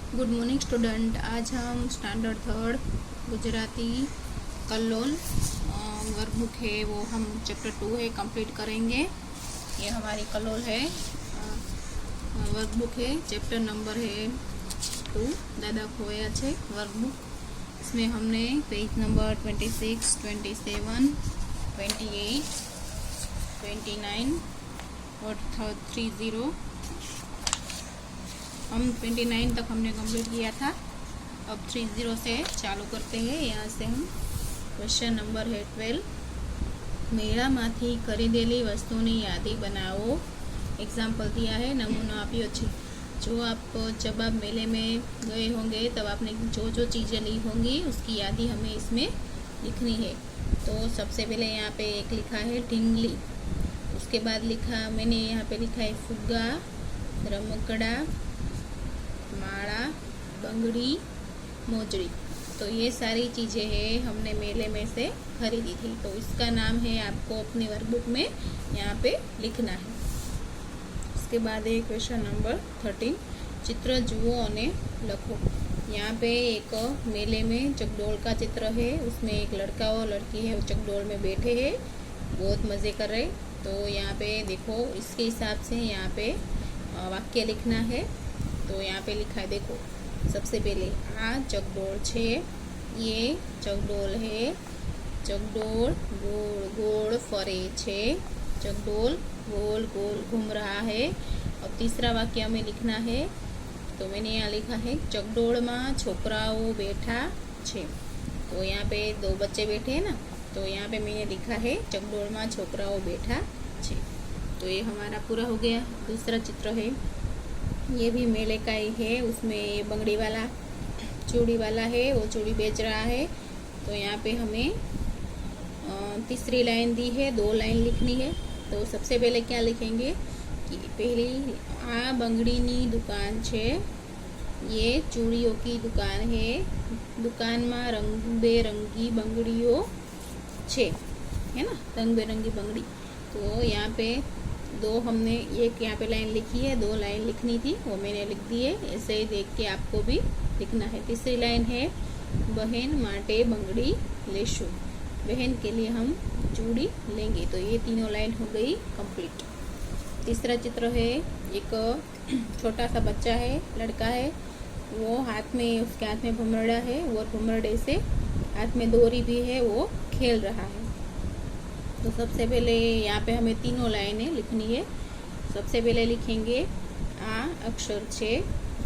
Good morning student. आज हम standard third Gujarati कल्लोल workbook है वो हम चैप्टर 2 है कंप्लीट करेंगे। ये हमारी कल्लोल है वर्कबुक है, चैप्टर नंबर है 2 दादा खोया छे वर्कबुक। इसमें हमने पेज नंबर 26, 27, 28, 29 और 30 हम 29 तक हमने कंप्लीट किया था। अब 30 से चालू करते हैं। यहाँ से हम क्वेश्चन नंबर है 12। मेळामांथी खरीदेली वस्तुनी यादी बनाओ। एग्जाम्पल दिया है, नमूना आप्यो छे। जो आप जब आप मेले में गए होंगे तब आपने जो जो चीज़ें ली होंगी उसकी यादी हमें इसमें लिखनी है। तो सबसे पहले यहाँ पे एक लिखा है ढींगली, उसके बाद मैंने यहाँ पे लिखा है फुग्गा, रमकड़ा, माला, बंगड़ी, मोजड़ी। तो ये सारी चीज़ें हैं हमने मेले में से खरीदी थी। तो इसका नाम है आपको अपनी वर्कबुक में यहाँ पे लिखना है। उसके बाद है क्वेश्चन नंबर 13। चित्र जुओ और लखो। यहाँ पे एक मेले में चकडोल का चित्र है, उसमें एक लड़का और लड़की है, वो चकडोल में बैठे हैं, बहुत मज़े कर रहे। तो यहाँ पे देखो, इसके हिसाब से यहाँ पे वाक्य लिखना है। तो यहाँ पे लिखा है, देखो सबसे पहले आ चकडोल छे, ये चकडोल है, चकडोल गोल गोल फरे छे, चकडोल गोल गोल घूम रहा है। अब तीसरा वाक्य हमें लिखना है। तो मैंने यहाँ लिखा है चकडोल में छोकराओ बैठा छे। तो यहाँ पे 2 बच्चे बैठे हैं ना, तो यहाँ पे मैंने लिखा है चकडोल में छोकराओ बैठा छे। तो ये हमारा पूरा हो गया। दूसरा चित्र है, ये भी मेले का ही है, उसमें बंगड़ी वाला चूड़ी वाला है, वो चूड़ी बेच रहा है। तो यहाँ पे हमें तीसरी लाइन दी है, 2 लाइन लिखनी है। तो सबसे पहले क्या लिखेंगे कि पहली आ बंगड़ी नी दुकान छे, ये चूड़ियों की दुकान है, दुकान में रंग बेरंगी बंगड़ियों छे, है ना, रंग बेरंगी बंगड़ी। तो यहाँ पे 2 हमने एक यहाँ पे लाइन लिखी है, 2 लाइन लिखनी थी, वो मैंने लिख दी है। ऐसे ही देख के आपको भी लिखना है। तीसरी लाइन है बहन माटे बंगड़ी लेशु, बहन के लिए हम चूड़ी लेंगे। तो ये तीनों लाइन हो गई कंप्लीट। तीसरा चित्र है, एक छोटा सा बच्चा है, लड़का है, वो उसके हाथ में भमरड़ा है, वो भमरड़े से हाथ में डोरी भी है, वो खेल रहा है। तो सबसे पहले यहाँ पे हमें तीनों लाइनें लिखनी है। सबसे पहले लिखेंगे आ अक्षर छे,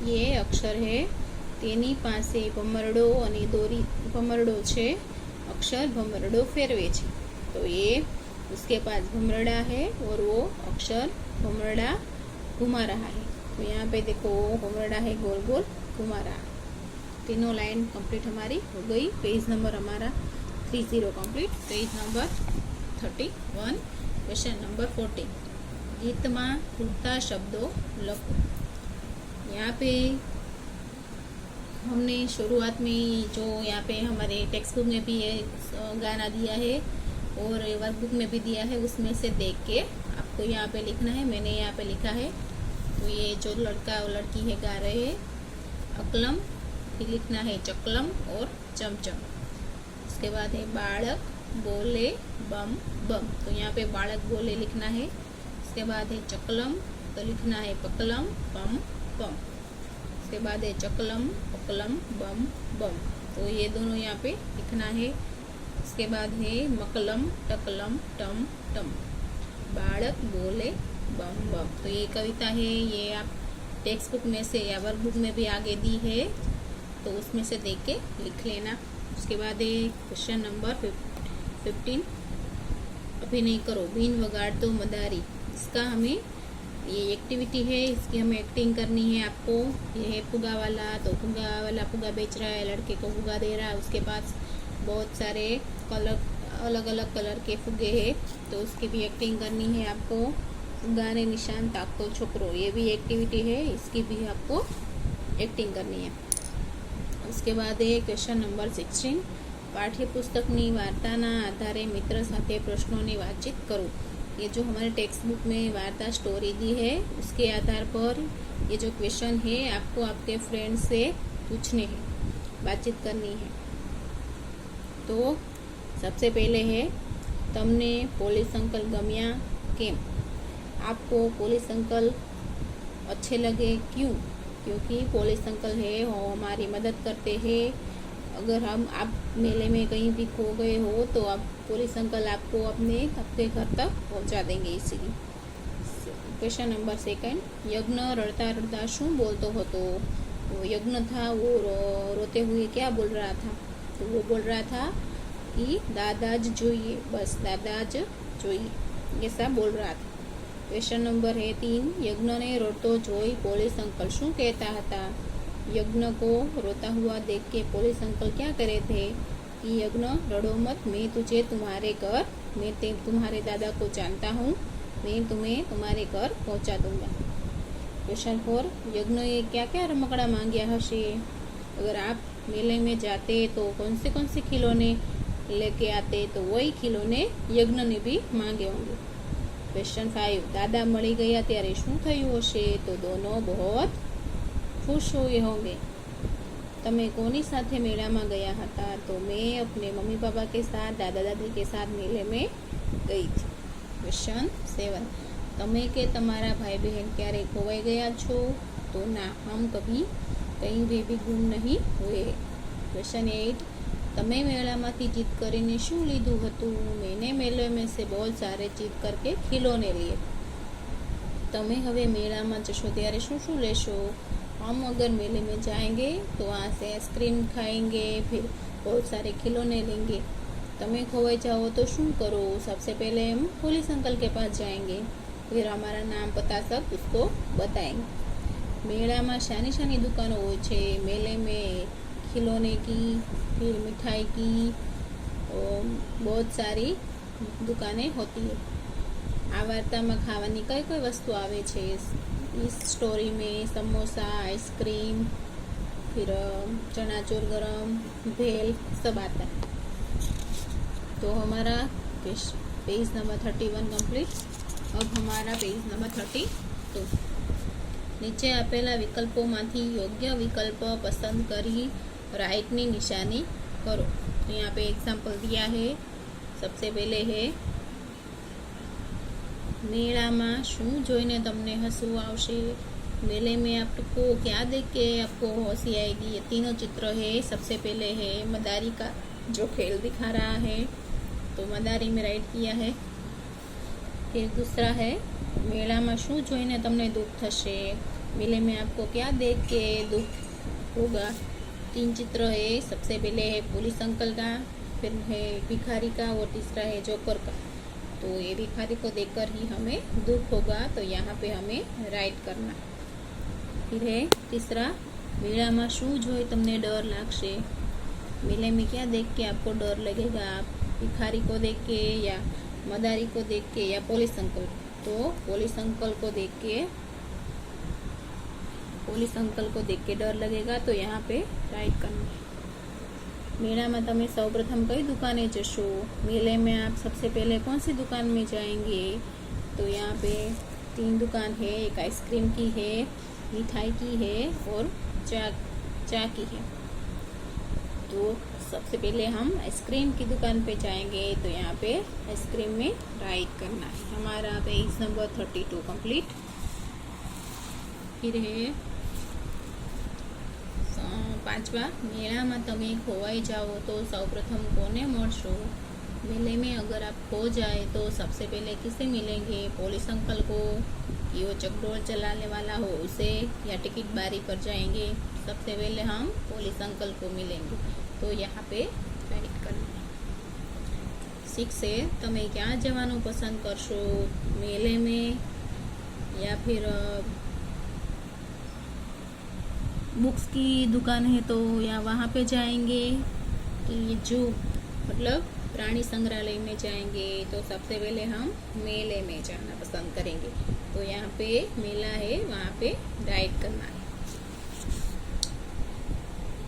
ये अक्षर है, तेनी पासे भमरडो और दोरी भमरडो छे, अक्षर भमरडो फेरवे छे। तो ये उसके पास भमरड़ा है और वो अक्षर भमरड़ा घुमा रहा है। तो यहाँ पे देखो भमरड़ा है, गोल गोल घुमा रहा है। तीनों लाइन कंप्लीट हमारी हो गई। पेज नंबर हमारा 30 complete. Page number 31। Question number 14। गीत में खुलता शब्दों लखो। यहाँ पे हमने शुरुआत में जो यहाँ पे हमारे टेक्स्ट बुक में भी ये गाना दिया है और वर्कबुक में भी दिया है, उसमें से देख के आपको यहाँ पे लिखना है। मैंने यहाँ पे लिखा है। तो ये जो लड़का और लड़की है गा रहे हैं अकलम, फिर लिखना है चकलम और चमचम। उसके बाद है बालक बोले बम बम। तो यहाँ पे बालक बोले लिखना है। उसके बाद है चकलम, तो लिखना है पकलम पम पम। उसके बाद है चकलम पकलम बम बम। तो ये दोनों यहाँ पे लिखना है। उसके बाद है मकलम टकलम टम टम, बालक बोले बम बम। तो ये कविता है, ये आप टेक्स्ट बुक में से या वर्कबुक में भी आगे दी है, तो उसमें से देख के लिख लेना। उसके बाद है क्वेश्चन नंबर 15। अभिनय करो, बीन वगाड़ दो मदारी। इसका हमें ये एक्टिविटी है, इसकी हमें एक्टिंग करनी है आपको। ये है फुगा वाला, तो फुगा वाला फुगा बेच रहा है, लड़के को फुगा दे रहा है, उसके पास बहुत सारे कलर अलग अलग कलर के फुगे हैं, तो उसकी भी एक्टिंग करनी है आपको। फुगा ने निशान ताकतो छोकरो, ये भी एक्टिविटी है, इसकी भी आपको एक्टिंग करनी है। उसके बाद है क्वेश्चन नंबर 16। पाठ्यपुस्तकनी वार्ताना आधारे मित्र साथे प्रश्नों बातचीत करो। ये जो हमारे टेक्स्ट बुक में वार्ता स्टोरी दी है उसके आधार पर ये जो क्वेश्चन है आपको आपके फ्रेंड से पूछने हैं, बातचीत करनी है। तो सबसे पहले है, तमने पोलिस अंकल गम्या केम? आपको पुलिस अंकल अच्छे लगे क्यों? क्योंकि पुलिस अंकल है वो हमारी मदद करते हैं। अगर आप मेले में कहीं भी खो गए हो तो आप पुलिस अंकल आपको आपके घर तक पहुंचा देंगे इसीलिए। क्वेश्चन नंबर 2, यज्ञ रड़ता रड़ता शू बोलतो हो? तो वो यज्ञ था, वो रोते हुए क्या बोल रहा था? तो वो बोल रहा था कि दादाज जोइए, बस दादाज जोइए, ऐसा बोल रहा था। क्वेश्चन नंबर 3, यज्ञ ने रोतो जोई पुलिस अंकल शू कहता था? यज्ञ को रोता हुआ देख के पुलिस अंकल क्या करे थे कि यज्ञ रड़ो मत, मैं तुझे तुम्हारे घर, मैं तुम्हारे दादा को जानता हूँ, मैं तुम्हें तुम्हारे घर पहुँचा दूंगा। क्वेश्चन 4, यज्ञ ये क्या क्या रमकड़ा मांग्या हशे? अगर आप मेले में जाते तो कौन से खिलौने लेके आते? तो वही खिलौने यज्ञ ने भी मांगे होंगे। क्वेश्चन 5, दादा मળી ગયા ત્યારે શું થયું હશે? तो दोनों बहुत खुश हुए होंगे। તમે કોની સાથે મેળામાં ગયા હતા? तो मैं अपने मम्मी पापा के साथ, दादा दादी के साथ मेले में गई थी। क्वेश्चन 7, તમે કે તમારા ભાઈ બહેન ક્યારે ખોવાઈ ગયા છો? तो ना, हम कभी कहीं भी गुम नहीं हुए। क्वेश्चन 8, તમે મેળામાંથી જીત કરીને શું લીધું હતું? मैंने मेले में से बहुत सारे जीत करके खिलौने लिए। તમે હવે મેળામાં જશો ત્યારે શું લેશો? हम अगर मेले में जाएंगे तो वहाँ से आइसक्रीम खाएंगे, फिर बहुत सारे खिलौने लेंगे। तमें खोवाई जाओ तो शू करो? सबसे पहले हम पुलिस अंकल के पास जाएंगे, फिर हमारा नाम पता सब उसको बताएंगे। मेला में शानी शानी दुकानों हो छे मेले में, खिलौने की, फिर मिठाई की, और बहुत सारी दुकानें होती है। आ वार्ता में खावानी कई कई वस्तु आवे छे इस स्टोरी में? समोसा, आइसक्रीम, फिर चनाचूर गरम, भेल, सब आता है। तो हमारा पेज नंबर 31 कंप्लीट। अब हमारा पेज नंबर 32। नीचे आपेला विकल्पोमांथी योग्य विकल्प पसंद करी राइटनी निशानी करो। तो यहाँ पे एग्जाम्पल दिया है। सबसे पहले है, मेळाમાં શું જોઈને તમને હસવું આવશે? मेले में आपको क्या देख के आपको हंसी आएगी? ये तीनों चित्र है। सबसे पहले है मदारी का जो खेल दिखा रहा है, तो मदारी में राइट किया है। फिर दूसरा है, मेळाમાં શું જોઈને તમને दुख થશે? मेले में आपको क्या देख के दुख होगा? 3 चित्र है। सबसे पहले है पुलिस अंकल का, फिर है भिखारी का, और तीसरा है जोकर का। तो ये भिखारी को देखकर ही हमें दुख होगा, तो यहाँ पे हमें राइट करना। फिर है तीसरा, मेळाમાં શું જોઈ તમને डर लागशे? मेले में क्या देख के आपको डर लगेगा? भिखारी को देख के, या मदारी को देख के, या पुलिस अंकल? तो पुलिस अंकल को देख के डर लगेगा, तो यहाँ पे राइट करना। मेला में तमें सर्वप्रथम कई दुकानें जशो? मेले में आप सबसे पहले कौन सी दुकान में जाएंगे? तो यहाँ पे 3 दुकान है। एक आइसक्रीम की है, मिठाई की है, और चा की है। तो सबसे पहले हम आइसक्रीम की दुकान पे जाएंगे, तो यहाँ पे आइसक्रीम में राइट करना है। हमारा पेज नंबर 32 कंप्लीट। फिर है 5वां, मेला में तमे खोवाई जाओ तो सर्वप्रथम कोने मळशो? मेले में अगर आप खो जाए तो सबसे पहले किसे मिलेंगे? पुलिस अंकल को, कि वो चकडोल चलाने वाला हो उसे, या टिकट बारी पर जाएंगे? सबसे पहले हम पुलिस अंकल को मिलेंगे, तो यहाँ पे राइट करना है। 6 है, तमे क्या जवानू पसंद करशो? मेले में, या फिर बुक्स की दुकान है तो या वहाँ पे जाएंगे, कि जो मतलब प्राणी संग्रहालय में जाएंगे? तो सबसे पहले हम मेले में जाना पसंद करेंगे, तो यहाँ पे मेला है, वहाँ पे राइट करना है।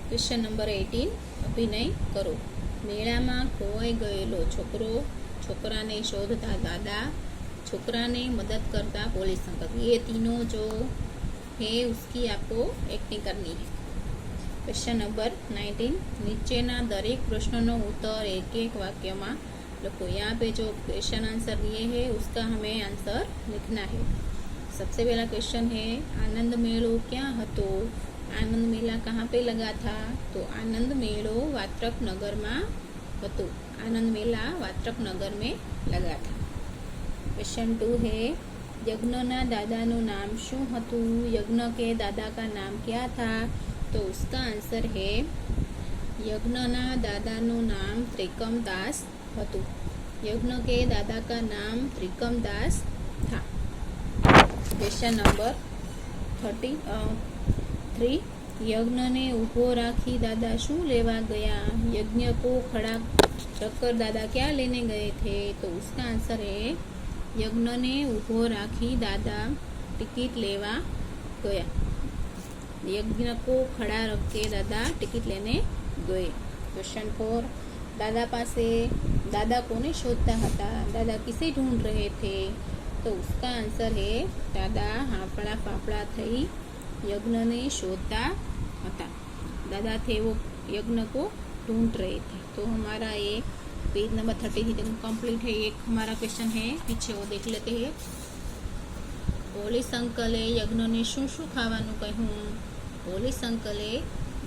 क्वेश्चन नंबर 18, अभिनय करो। मेला में खोवाई गयेलो छोकरो, छोकरा ने शोधता दादा, छोकरा ने मदद करता पुलिस अंकल। ये तीनों जो है उसकी आपको एक्टिंग करनी है। क्वेश्चन नंबर 19, નીચેના દરેક પ્રશ્નનો उत्तर एक एक वाक्य में लिखो। यहाँ पे जो क्वेश्चन आंसर दिए है उसका हमें आंसर लिखना है। सबसे पहला क्वेश्चन है, आनंद मेलो क्या हतो? आनंद मेला कहाँ पे लगा था? तो आनंद मेलो वात्रक नगर में हतो। आनंद मेला वात्रक नगर में लगा था। क्वेश्चन 2 है, यज्ञना दादाનું नाम शू हतु? यज्ञ के दादा का नाम क्या था? तो उसका आंसर है, यज्ञना दादाનું नाम ત્રિકમદાસ हतु। यज्ञ के दादा का नाम ત્રિકમદાસ था। क्वेश्चन नंबर 33, यज्ञ ने ऊभो राखी दादा शू लेवा गया? यज्ञ को खड़ा रखकर दादा क्या लेने गए थे? तो उसका आंसर है, यज्ञ ने ऊभो राखी दादा टिकट लेवा गया। यज्ञ को खड़ा रख के दादा टिकट लेने गए। क्वेश्चन 4, दादा पासे दादा कोने शोधता हता? दादा किसे ढूंढ रहे थे? तो उसका आंसर है, दादा हाफड़ा फाफड़ा थई यज्ञ ने शोधता हता। दादा थे वो यज्ञ को ढूंढ रहे थे। तो हमारा ये पेज नंबर 30 कंप्लीट है। एक हमारा क्वेश्चन है पीछे, वो देख लेते हैं। पोलिस अंकले यज्ञ ने शू शू खावानु कहूँ? पोलिस अंकले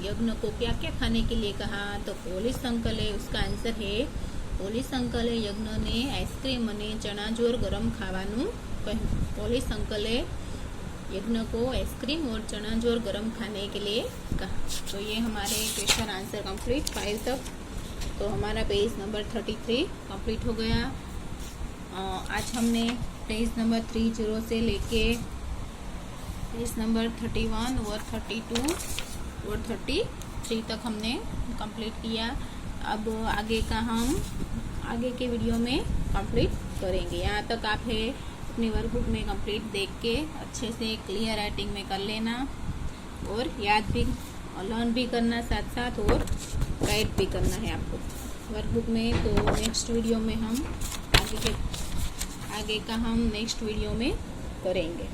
यज्ञ को क्या क्या खाने के लिए कहा? तो पोलिस अंकले, उसका आंसर है, पोलिस अंकले यज्ञ ने आइसक्रीम અને चनाजोर गरम खावानु कहूँ। पोलिस अंकले यज्ञ को आइसक्रीम और चनाजोर गरम खाने के लिए कहा। तो ये हमारे क्वेश्चन आंसर कंप्लीट 5 तक। तो हमारा पेज नंबर 33 कंप्लीट हो गया। आज हमने पेज नंबर 30 से लेके पेज नंबर 31 और 32 और 33 तक हमने कंप्लीट किया। अब आगे का हम आगे के वीडियो में कंप्लीट करेंगे। यहाँ तक आप है अपनी वर्कबुक में कंप्लीट देख के अच्छे से क्लियर राइटिंग में कर लेना और याद भी लर्न भी करना, साथ साथ और राइट भी करना है आपको वर्कबुक में। तो नेक्स्ट वीडियो में हम आगे का हम नेक्स्ट वीडियो में करेंगे।